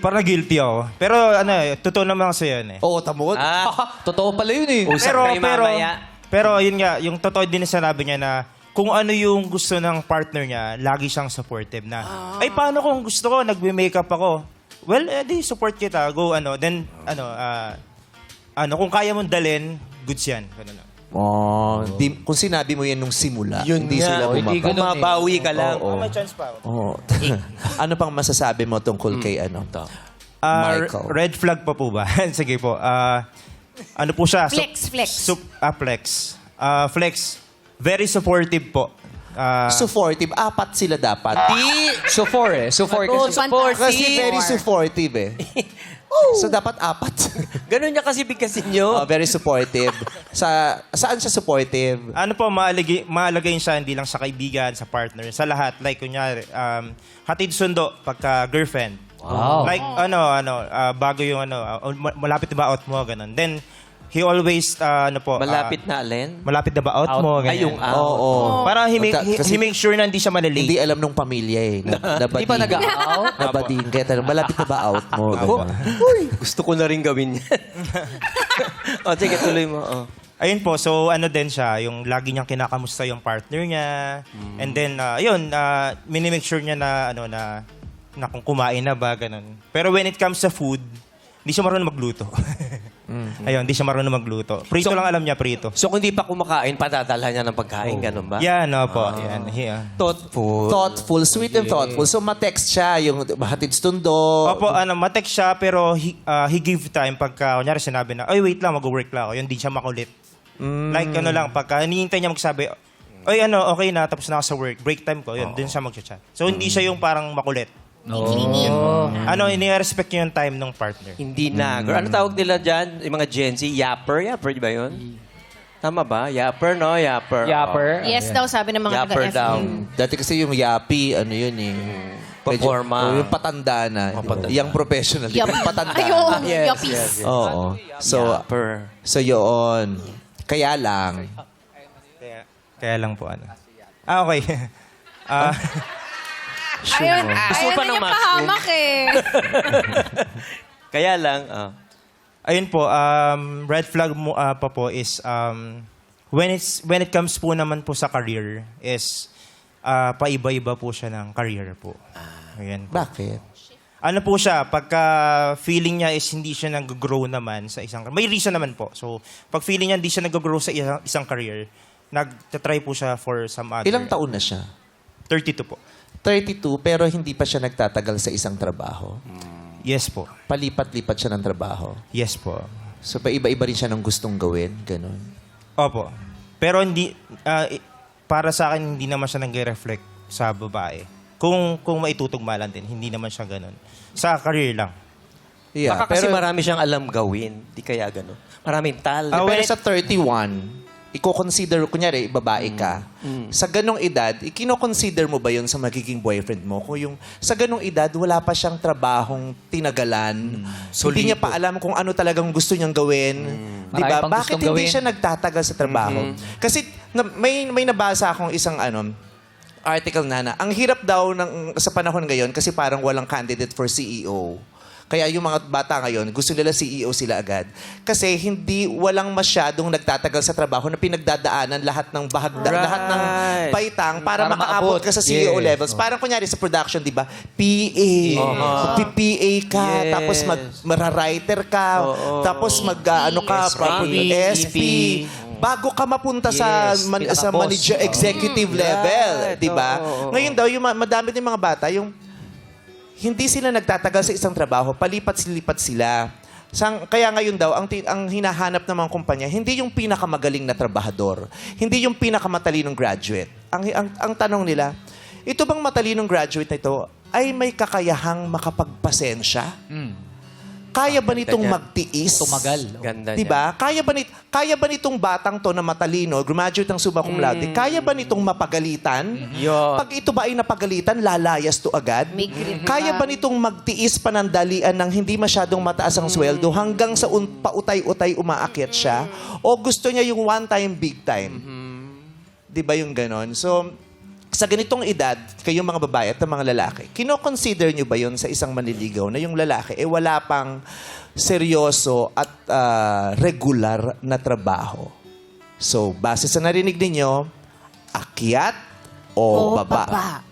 Parang guilty ako. Pero totoo naman kasi yun eh. Oo, tamod. Totoo pala yun eh. Usap kayo mamaya. Pero yun nga, yung totoo din na sinabi niya na kung ano yung gusto ng partner niya, lagi siyang supportive na, ay paano kung gusto ko, nagme-makeup ako? Well, di support kita. Go, then, kung kaya mong dalhin, goods yan. Ganun lang. Kung sinabi mo yan nung simula, Yun hindi nga, sila hindi bumaba. ganun eh. Mabawi ka lang. May chance pa ako. Oo. Ano pang masasabi mo tungkol kay Michael? Red flag pa po ba? Sige po. Ano po siya? Flex. Flex. Flex. Very supportive po. Supportive. Apat sila dapat. Sufor eh. Sufor kasi. Kasi very supportive eh. So dapat apat. Ganun niya kasi bigkasin nyo. Very supportive. Saan siya supportive? Ano po, maalagayin siya hindi lang sa kaibigan, sa partner, sa lahat. Like, kunyari, hatid sundo pagka girlfriend. Wow. Like, bago yung malapit na ba out mo, ganun. Then, he always, Malapit na alin? malapit na ba out mo, ganyan. Ay, yung out. Oo. Para he Kasi- make sure na hindi siya malilate. Hindi alam nung pamilya eh. Hindi ba nag-out? Nabading. Kaya tanong, malapit na ba out mo? Ako, Ganun. gusto ko na rin gawin yan. Sige, tuloy mo. Ayun po, so ano din siya, yung lagi niyang kinakamusta yung partner niya. And then, minimake sure niya na, na kung kumain na ba, ganun. Pero when it comes sa food, hindi siya marunong magluto. Ayun, hindi siya marunong magluto. Prito lang alam niya, prito. So kung di pa kumakain, padadala niya ng pagkain, ganun ba? Yan, po. Yan, yeah. Thoughtful, sweet and thoughtful. So, matext siya, yung hatid tundo. Opo, ma-text siya, pero he give time pagka, kunyari sinabi na, ay, wait lang, mag-work lang ako. Yun, di siya makulit. Like, lang, pagka hinihintay niya magsabi, ay, okay na, tapos na ako sa work, break time ko, yun, dun siya mag-chat. So, hindi siya yung parang makulit. Ini-respect niya yung time ng partner. Hindi na. Ano tawag nila dyan? Yung mga Gen Z, yapper? Yapper, di ba yun? Tama ba? Yapper, no? Yapper. Yapper. Yes daw, sabi ng mga Yapper daw. Dati kasi yung yapi, ano yun eh. Performa. Yung patanda na. Yung professional. Yup. Yung patanda. Ayun, Yes, yuppies. yes, yes. Oo. So, Yapper. yun. Kaya lang. Kaya lang po, okay. Ayun, Gusto ayaw pa na ng niya mushroom? pahamak eh. Kaya lang, Ayun po, red flag mo pa po is when it comes po naman po sa career is paiba-iba po siya ng career po. Ayan po. Bakit? Ano po siya, pagka feeling niya is hindi siya nag-grow naman sa isang may reason naman po. So, pag feeling niya hindi siya nag-grow sa isang career, nag-try po siya for some other. Ilang taon na siya? 32 po. 32, pero hindi pa siya nagtatagal sa isang trabaho. Yes po. Palipat-lipat siya ng trabaho. Yes po. So, iba-iba rin siya ng gustong gawin. Ganon. Opo. Pero hindi, para sa akin, hindi naman siya nag-reflect sa babae. Kung maitutugma lang din, hindi naman siya ganun. Sa career lang. Yeah, baka kasi marami siyang alam gawin. Di kaya gano'n. Maraming talent. pero sa 31, i-consider, kunyari, babae ka, sa ganong edad, ikino-consider mo ba yun sa magiging boyfriend mo? Kung yung sa ganong edad, wala pa siyang trabahong tinagalan, hindi niya pa alam kung ano talagang gusto niyang gawin. Di ba? Marami pang Bakit gustong hindi gawin. siya nagtatagal sa trabaho? Kasi may nabasa akong isang article na ang hirap daw sa panahon ngayon kasi parang walang candidate for CEO. Kaya yung mga bata ngayon, gusto nila CEO sila agad. Kasi walang masyadong nagtatagal sa trabaho na pinagdadaanan lahat ng lahat ng baitang para makaabot ka sa CEO levels. Parang kunyari sa production, di ba? PA. PA ka, tapos mara-writer ka, tapos SP. Bago ka mapunta sa manager executive level, di ba? Ngayon daw, yung madami din mga bata, yung hindi sila nagtatagal sa isang trabaho, palipat-lipat sila. Kaya ngayon daw, ang hinahanap ng mga kumpanya, hindi yung pinakamagaling na trabahador, hindi yung pinakamatalinong graduate. Ang tanong nila, ito bang matalinong graduate na ito ay may kakayahang makapagpasensya? Kaya ba nitong magtiis? Tumagal. Ganda Diba? Kaya ba nitong batang to na matalino, graduate ng summa cum laude, kaya ba nitong mapagalitan? Pag ito ba ay napagalitan, lalayas to agad? May grip Kaya pa. ba nitong magtiis panandalian ng hindi masyadong mataas ang sweldo hanggang sa pautay-utay umaakyat siya? O gusto niya yung one time, big time? Di ba yung ganon? So, sa ganitong edad, kayong mga babae at mga lalaki, kino-consider nyo ba yun sa isang manliligaw na yung lalaki wala pang seryoso at regular na trabaho? So, base sa narinig ninyo, akyat o baba?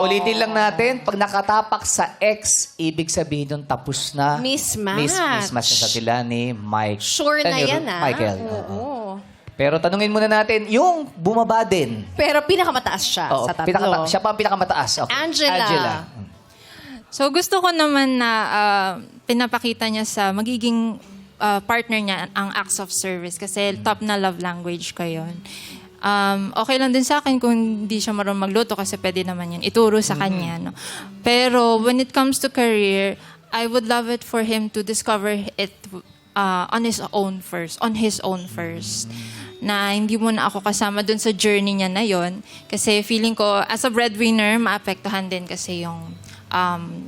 Ulitin lang natin, pag nakatapak sa X, ibig sabihin nun tapos na. Mismatch. Mismatch na sa sila ni Mike. Sure na yan, Michael. Oo. Pero tanungin muna natin, yung bumaba din. Pero pinakamataas siya Oo, sa tatlo. siya pa ang pinakamataas. Okay. Angela. So gusto ko naman na pinapakita niya sa magiging partner niya ang acts of service kasi top na love language ko yun. Okay lang din sa akin kung hindi siya marunong magluto kasi pwede naman yan ituro sa kanya. No? Pero when it comes to career, I would love it for him to discover it on his own first. Na hindi mo na ako kasama dun sa journey niya na yon. Kasi feeling ko, as a breadwinner, maapektuhan din kasi yung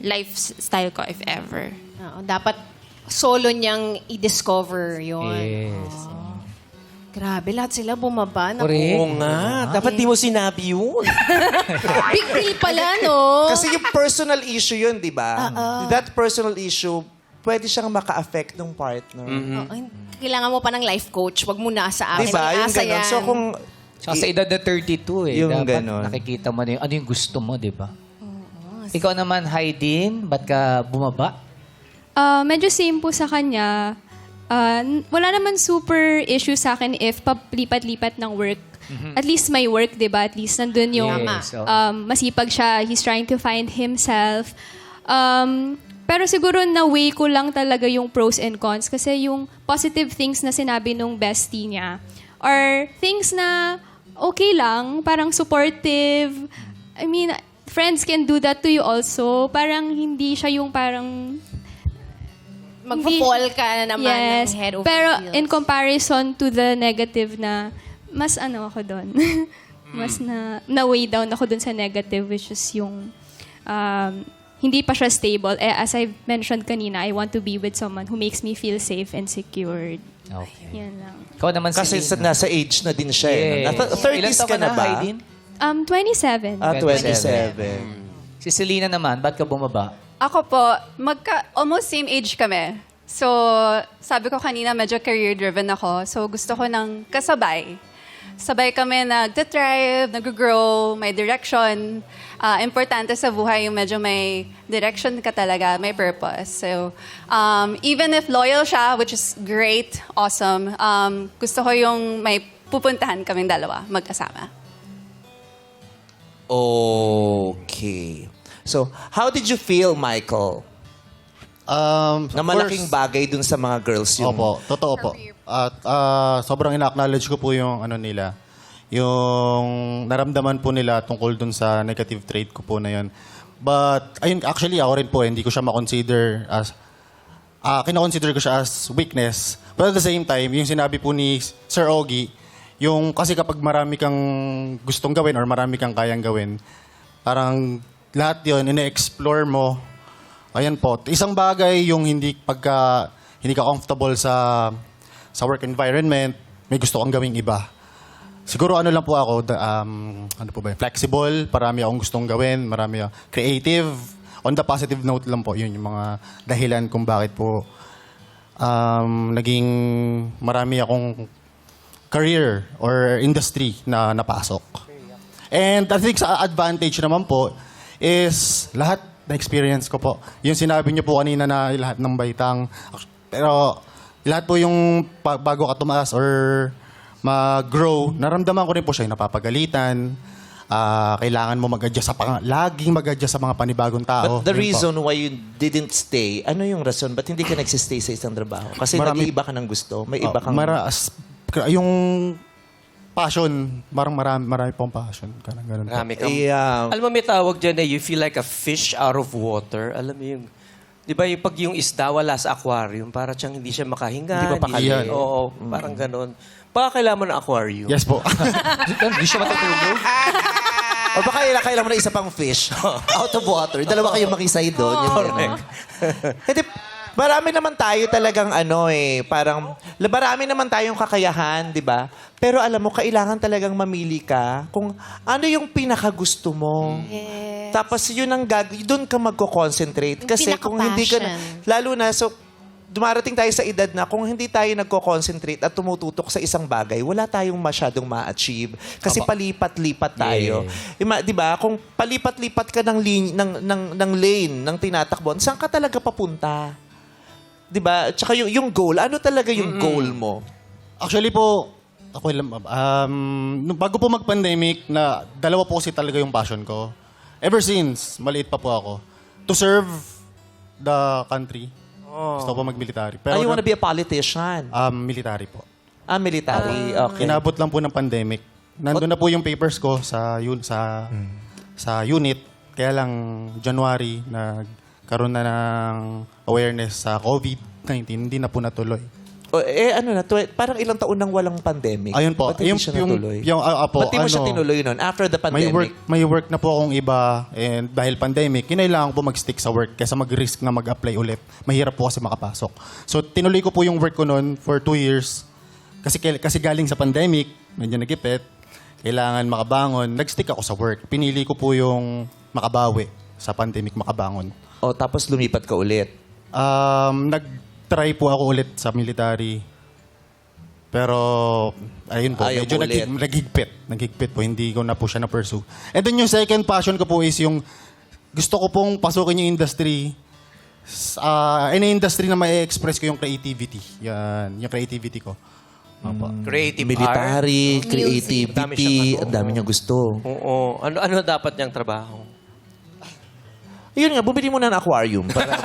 lifestyle ko if ever. Oo, dapat solo niyang i-discover yun. Yes. Oo. Grabe, lahat sila bumaba. Naku. Correct. Oo nga. Dapat di mo sinabi yun. Big deal pala, no? Kasi yung personal issue yun, di ba? That personal issue, pwede siyang maka-affect ng partner. Oo, kailangan mo pa ng life coach. Wag mo na sa akin. Di ba? Yung Iasa ganun. yan. So kung... Saka sa edad na 32 Yung dapat ganon. nakikita mo na yung, ano yung gusto mo, di ba? Ikaw naman, Haydin, ba't ka bumaba? Medyo same po sa kanya. Wala naman super issue sa akin if paglipat-lipat ng work. At least may work, di ba? At least nandun yung Yes, oo. masipag siya. He's trying to find himself. Pero siguro na-weigh ko lang talaga yung pros and cons. Kasi yung positive things na sinabi nung bestie niya are things na okay lang. Parang supportive. I mean, friends can do that to you also. Parang hindi siya yung parang... Magpa-fall ka na naman Yes. ng head over Pero heels. in comparison to the negative na, mas ano ako doon. Mas na-weigh down ako doon sa negative, which is yung hindi pa siya stable. As I mentioned kanina, I want to be with someone who makes me feel safe and secured. Okay. Yan lang. Ikaw naman, Kasi Selena. nasa age na din siya. Yes. Eh. Ilan 30s taon ka na ba? Haydin? 27. 27. Si Selena naman, ba't ka bumaba? Ako po, almost same age kami. So, sabi ko kanina, medyo career-driven ako. So, gusto ko ng kasabay. Sabay kami nag-thrive, nag-grow, may direction. Importante sa buhay yung medyo may direction ka talaga, may purpose. So, even if loyal siya, which is great, awesome, gusto ko yung may pupuntahan kaming dalawa, mag-asama. Okay. So, how did you feel, Michael? Na malaking bagay dun sa mga girls yung... Opo, totoo po. At sobrang ina-acknowledge ko po yung ano nila, yung naramdaman po nila tungkol dun sa negative trait ko po na yun. But, ayun, actually, ako rin po, hindi ko siya makonsider as... kina-consider ko siya as weakness. But at the same time, yung sinabi po ni Sir Ogie, yung kasi kapag marami kang gustong gawin or marami kang kayang gawin, parang lahat yun, ina-explore mo. Ayan po. Isang bagay yung hindi ka comfortable sa work environment, may gusto kang gawing iba. Siguro ano lang po ako, ano po ba, flexible, marami akong gustong gawin, marami creative. On the positive note lang po, yun yung mga dahilan kung bakit po naging marami akong career or industry na napasok. And I think sa advantage naman po is lahat na-experience ko po. Yung sinabi niyo po kanina na lahat ng baitang, pero lahat po yung bago ka tumaas or mag-grow, naramdaman ko rin po siya yung napapagalitan. Kailangan mo mag-adjust laging mag-adjust sa mga panibagong tao. But the Yun po. reason why you didn't stay, ano yung rason? Ba't hindi ka nagsistay sa isang trabaho? Kasi nag-iiba ka ng gusto. May iba kang... yung passion, marami pong passion. Ganun po. Marami kang... Yeah. Alam mo, may tawag dyan na you feel like a fish out of water. Alam mo yung... Di ba yung pag yung isda wala sa aquarium, para siyang hindi siya makahinga. Hindi mapakali. Oo, parang ganun. Baka kailangan mo ng aquarium. Yes po. Hindi siya matutulog. O baka kailangan mo na isa pang fish out of water. Dalawa kayong makisay doon. Yung correct. Hindi, marami naman tayo talagang parang, marami naman tayong kakayahan, di ba? Pero alam mo, kailangan talagang mamili ka kung ano yung pinakagusto mo. Yes. Tapos yun ang doon ka magko-concentrate. Yung Kasi kung hindi ka na, pinaka-passion. lalo na, so, dumarating tayo sa edad na kung hindi tayo nagko-concentrate at tumututok sa isang bagay, wala tayong masyadong ma-achieve. Kasi palipat-lipat tayo. Di ba? Kung palipat-lipat ka ng lane, ng tinatakbon, saan ka talaga papunta? Di ba? Tsaka yung goal, ano talaga yung goal mo? Actually po, ako lang, bago po mag-pandemic, na dalawa po kasi talaga yung passion ko. Ever since, maliit pa po ako. To serve the country. Gusto ko po mag-military. You wanna be a politician? Military po. Military. Okay. Inabot lang po ng pandemic. Nandun na po yung papers ko sa unit. Kaya lang, January, nagkaroon na ng awareness sa COVID-19. Hindi na po natuloy. Parang ilang taon nang walang pandemic. Ayun po. Ba't hindi siya natuloy? Ba't di mo siya tinuloy nun after the pandemic? May work na po akong iba. And dahil pandemic, kinailangan po mag-stick sa work kaysa mag-risk na mag-apply ulit. Mahirap po kasi makapasok. So, tinuloy ko po yung work ko nun for 2 years. kasi galing sa pandemic, medyo nagipit, kailangan makabangon, nag-stick ako sa work. Pinili ko po yung makabawi sa pandemic, makabangon. O, tapos lumipat ka ulit. Nag-try po ako ulit sa military. Pero, ayun po, Ayaw medyo mo ulit. Naghigpit po, hindi ko na po siya na-pursue. And then yung second passion ko po is yung gusto ko pong pasukin yung industry, industry na may express ko yung creativity. Yan, yung creativity ko. Opo. Creative art. Military, Music. creativity, ang dami niyang gusto. Oo. Ano dapat niyang trabaho? Yun nga, bumili mo na ng aquarium. Para,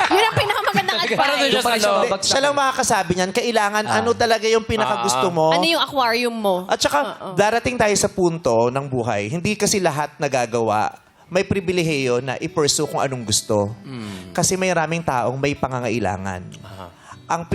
Yun ang pinakamagandang Para doon advice. siya sa loob. siya lang makakasabi niyan. Kailangan ano talaga yung pinakagusto mo. Ano yung aquarium mo? At saka, darating tayo sa punto ng buhay, hindi kasi lahat nagagawa. May pribilehiyo na i-pursue kung anong gusto. Kasi may maraming taong may pangangailangan. Ang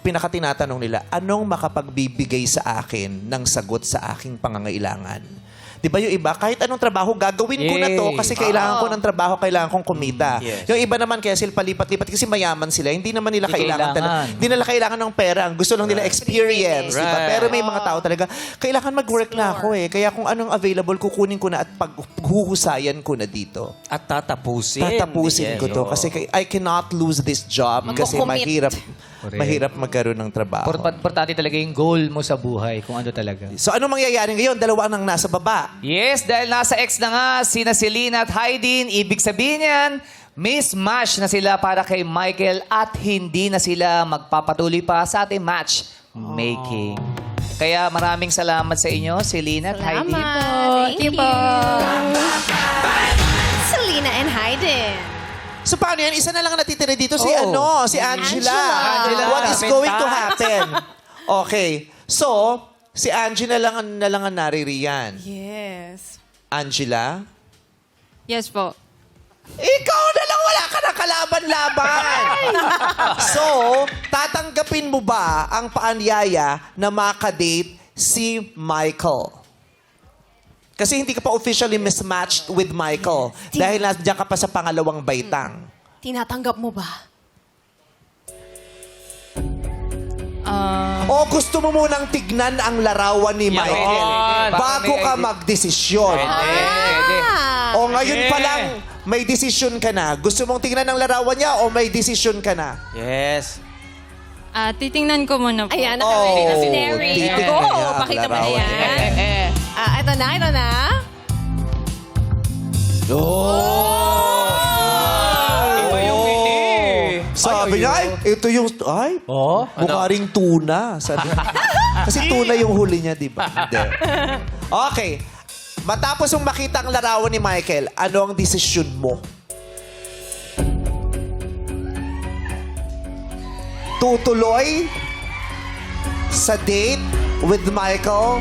pinakatinatanong nila, anong makapagbibigay sa akin ng sagot sa aking pangangailangan? Di ba yung iba, kahit anong trabaho, gagawin ko na to kasi kailangan ko ng trabaho, kailangan kong kumita. Yes. Yung iba naman, kaya sila palipat-lipat kasi mayaman sila. Hindi naman nila Hindi kailangan kailangan. Hindi nila kailangan ng pera. Ang gusto lang nila experience. Di ba? Right. Pero may mga tao talaga, kailangan mag-work na ako eh. Kaya kung anong available, kukunin ko na at paghuhusayan ko na dito. At tatapusin. Tatapusin Yes, ko to. oo. Kasi I cannot lose this job kasi Magkukumit. mahirap magkaroon ng trabaho. Importante talaga yung goal mo sa buhay, kung ano talaga. So ano mangyayari ngayon? Dalawa nang nasa baba. Yes, dahil nasa ex na nga, sina Selena at Haydin, ibig sabihin yan, mismatch na sila para kay Michael at hindi na sila magpapatuloy pa sa ating matchmaking. Kaya maraming salamat sa inyo, Selena at Haydin. Thank you. Selena and Hayden. So paano yan? Isa na lang ang natitira dito si Angela. Angela. What is going to happen? Okay. So, si Angela na lang ang naririyan. Yes. Angela? Yes po. Ikaw na lang, wala ka ng kalaban-laban. So, tatanggapin mo ba ang paanyaya na makadate si Michael? Kasi hindi ka pa officially mismatched with Michael. Dahil nandiyan ka pa sa pangalawang baitang. Tinatanggap mo ba? O gusto mo munang tignan ang larawan ni Michael pwede. bago ka Pwede. magdesisyon? Pwede. O ngayon pa lang, may desisyon ka na. Gusto mong tignan ang larawan niya o may desisyon ka na? Yes. Titingnan ko muna po. Ayan, nakaready na si Derry. titignan Go! niya ang Pakita mo na larawan yan. niya. Ito na. Iba yung ngiti. Sabi niya, ito yung, mukha ring tuna. Sabi niya. Kasi tuna yung huli niya, di ba? Hindi. Okay. Matapos mong makita ang larawan ni Michael, ano ang desisyon mo? Tutuloy sa date with Michael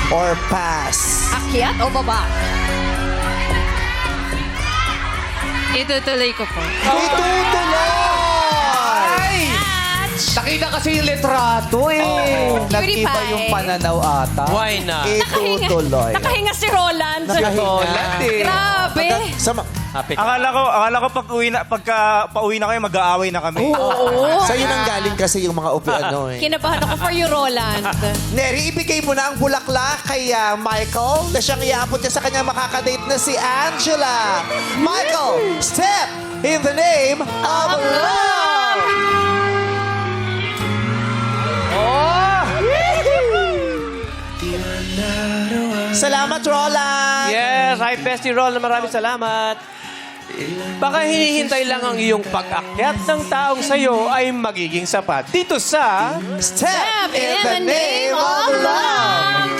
or pass? Akyat o baba? Itutuloy ko po. Itutuloy! Nakita kasi yung litrato eh. Nag-iba Cutie yung pie. pananaw ata. Why not? Itutuloy. Nakahinga si Roland. Roland eh. Grabe. Happy ka. Akala ko pagka pauwi na kayo, mag-aaway na kami. Sa'yo nang galing kasi yung mga Kinabahan ako for you, Roland. Neri, ibigay mo na ang bulaklak kay Michael na siyang iabot niya sa kanya makakadate na si Angela. Michael, step in the name of love! Salamat, Roland! Yes, hi Bestie Roll, maraming salamat. Baka hinihintay lang ang iyong pag-akyat ng taong sa'yo ay magiging sapat. Dito sa... Step in the name of love!